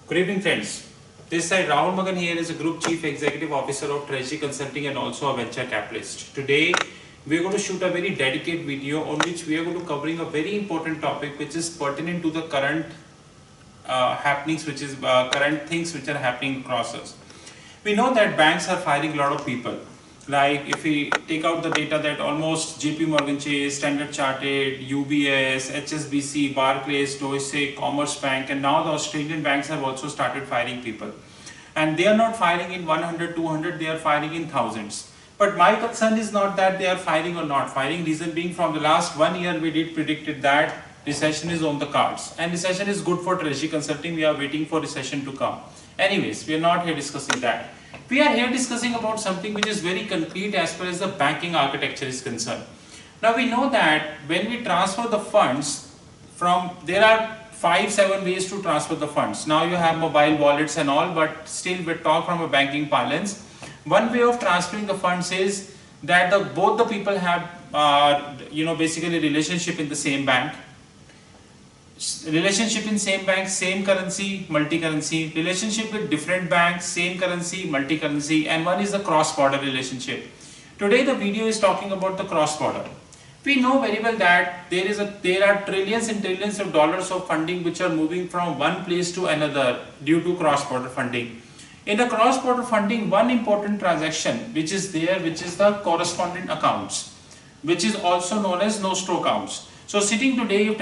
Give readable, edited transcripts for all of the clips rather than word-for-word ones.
Good evening, friends. This side Rahul Magan here is a Group Chief Executive Officer of Treasury Consulting and also a venture capitalist. Today, we are going to shoot a very dedicated video on which we are going to covering a very important topic which is pertinent to the current happenings, which is current things which are happening across us. We know that banks are firing a lot of people. Like if we take out the data that almost JP Morgan Chase, Standard Chartered, UBS, HSBC, Barclays, Deutsche, Commerce Bank, and now the Australian banks have also started firing people. And they are not firing in 100, 200, they are firing in thousands. But my concern is not that they are firing or not firing. Reason being, from the last 1 year we did predicted that recession is on the cards. And recession is good for Treasury Consulting. We are waiting for recession to come. Anyways, we are not here discussing that. We are here discussing about something which is very concrete as far as the banking architecture is concerned. Now we know that when we transfer the funds there are 5-7 ways to transfer the funds. Now you have mobile wallets and all, but still we talk from a banking parlance. One way of transferring the funds is that both the people have basically relationship in the same bank. Relationship in same bank, same currency, multi-currency. Relationship with different banks, same currency, multi-currency. And one is the cross-border relationship. Today the video is talking about the cross-border. We know very well that there are trillions and trillions of dollars of funding which are moving from one place to another due to cross-border funding. In the cross-border funding, one important transaction which is there, which is the correspondent accounts, which is also known as no-stroke accounts. So sitting today, if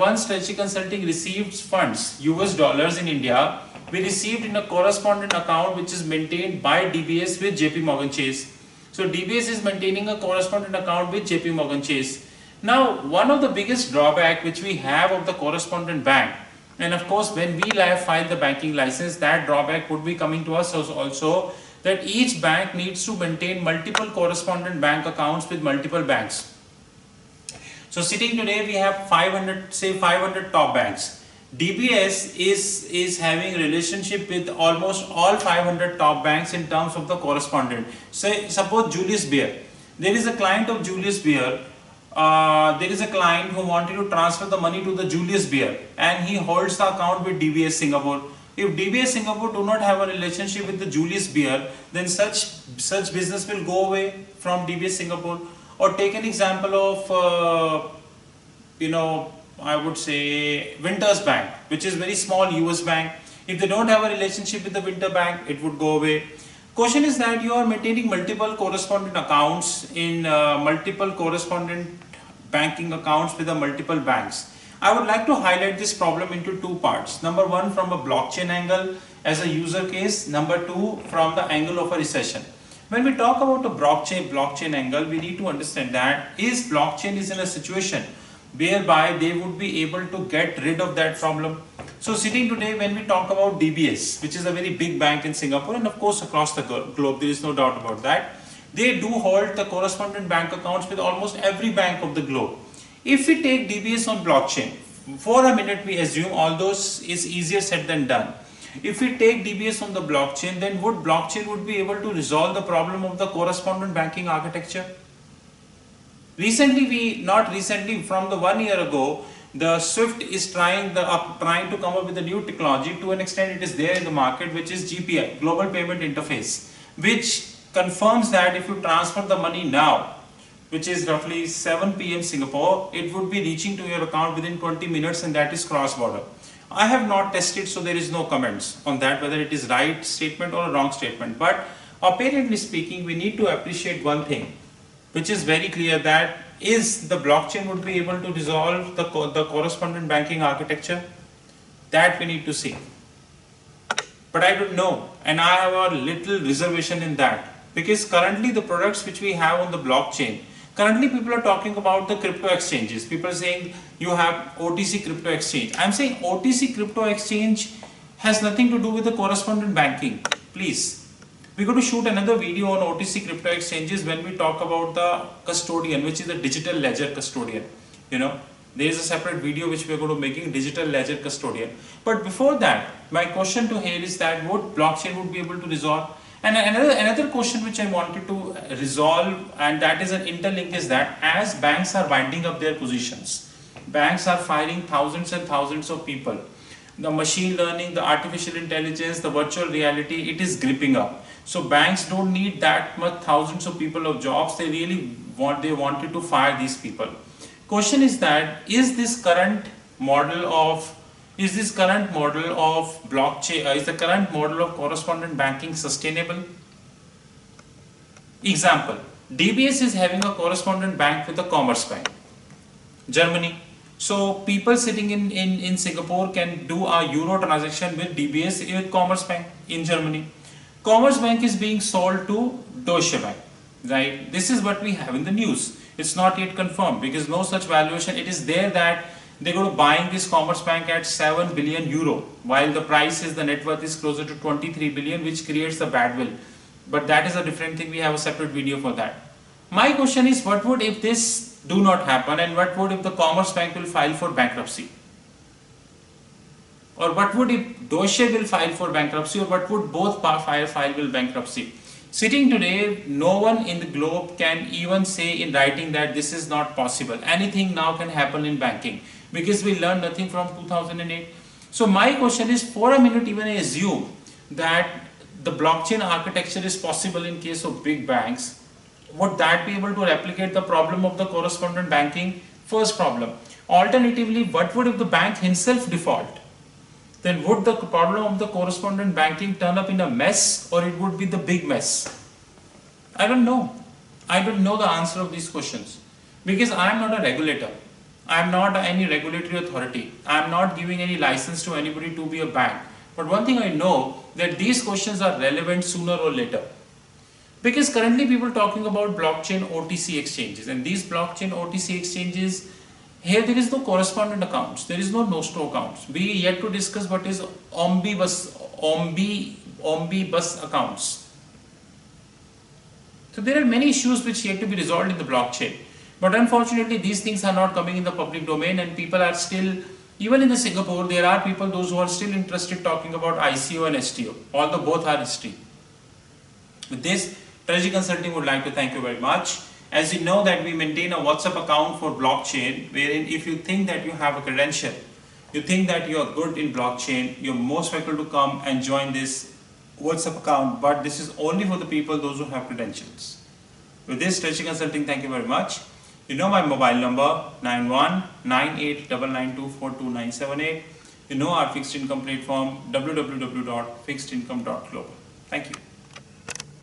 once Treasury Consulting receives funds, US dollars in India, we received in a correspondent account which is maintained by DBS with JP Morgan Chase. So DBS is maintaining a correspondent account with JP Morgan Chase. Now, one of the biggest drawback which we have of the correspondent bank, and of course when we file the banking license, that drawback would be coming to us also, that each bank needs to maintain multiple correspondent bank accounts with multiple banks. So sitting today, we have 500 top banks. DBS is having relationship with almost all 500 top banks in terms of the correspondent. Say, suppose Julius Baer. There is a client of Julius Baer. There is a client who wanted to transfer the money to the Julius Baer, and he holds the account with DBS Singapore. If DBS Singapore do not have a relationship with the Julius Baer, then such business will go away from DBS Singapore. Or take an example of, I would say Winters Bank, which is very small US bank. If they don't have a relationship with the Winter Bank, it would go away. Question is that you are maintaining multiple correspondent accounts in multiple correspondent banking accounts with the multiple banks. I would like to highlight this problem into two parts. Number one, from a blockchain angle as a user case. Number two, from the angle of a recession. When we talk about the blockchain angle, we need to understand that blockchain is in a situation whereby they would be able to get rid of that problem. So sitting today, when we talk about DBS, which is a very big bank in Singapore and of course across the globe, there is no doubt about that, they do hold the correspondent bank accounts with almost every bank of the globe. If we take DBS on blockchain, for a minute we assume, although is easier said than done. If we take DBS on the blockchain, then blockchain would be able to resolve the problem of the correspondent banking architecture? Not recently, from the 1 year ago, the SWIFT is trying to come up with a new technology. To an extent, it is there in the market, which is GPI, Global Payment Interface, which confirms that if you transfer the money now, which is roughly 7 PM Singapore, it would be reaching to your account within 20 minutes, and that is cross-border. I have not tested, so there is no comments on that, whether it is right statement or a wrong statement. But apparently speaking, we need to appreciate one thing, which is very clear, that is the blockchain would be able to resolve the correspondent banking architecture. That we need to see. But I don't know, and I have a little reservation in that, because currently the products which we have on the blockchain, currently people are talking about the crypto exchanges. People are saying you have OTC crypto exchange. I'm saying OTC crypto exchange has nothing to do with the correspondent banking. Please. We're going to shoot another video on OTC crypto exchanges when we talk about the custodian, which is the digital ledger custodian. There is a separate video which we're going to making digital ledger custodian. But before that, my question to here is that what blockchain would be able to resolve? And another question which I wanted to resolve, and that is an interlink, is that as banks are winding up their positions, banks are firing thousands and thousands of people. the machine learning, the artificial intelligence, the virtual reality, it is gripping up. So banks don't need that much thousands of people of jobs. They really wanted to fire these people. Question is that is this current model of blockchain, is the current model of correspondent banking sustainable? Example, DBS is having a correspondent bank with a Commerce Bank, Germany. So people sitting in Singapore can do a euro transaction with DBS with Commerce Bank in Germany. Commerce Bank is being sold to Deutsche Bank, right? This is what we have in the news. It's not yet confirmed because no such valuation. It is there that they're going to buying this Commerce Bank at 7 billion euro, while the price is, the net worth is closer to 23 billion, which creates a badwill. But that is a different thing. We have a separate video for that. My question is, what would if this do not happen, and what would if the Commerce Bank will file for bankruptcy? Or what would if Deutsche will file for bankruptcy, or what would both file for bankruptcy? Sitting today, no one in the globe can even say in writing that this is not possible. Anything now can happen in banking because we learned nothing from 2008. So my question is, for a minute even I assume that the blockchain architecture is possible in case of big banks, would that be able to replicate the problem of the correspondent banking? First problem. Alternatively, what would if the bank himself default? Then would the problem of the correspondent banking turn up in a mess, or it would be the big mess? I don't know. I don't know the answer of these questions because I am not a regulator. I am not any regulatory authority. I am not giving any license to anybody to be a bank. But one thing I know, that these questions are relevant sooner or later. Because currently people are talking about blockchain OTC exchanges, and these blockchain OTC exchanges, here there is no correspondent accounts, there is no Nostro accounts. We yet to discuss what is omnibus accounts. So there are many issues which yet to be resolved in the blockchain. But unfortunately these things are not coming in the public domain, and people are still, even in the Singapore, there are people, those who are still interested talking about ICO and STO, although both are history. With this, Strategy Consulting would like to thank you very much. As you know that we maintain a WhatsApp account for blockchain, wherein if you think that you have a credential, you think that you are good in blockchain, you're most welcome to come and join this WhatsApp account, but this is only for the people, those who have credentials. With this, Strategy Consulting, thank you very much. You know my mobile number 919899242978. You know our fixed income platform www.fixedincome.global. Thank you.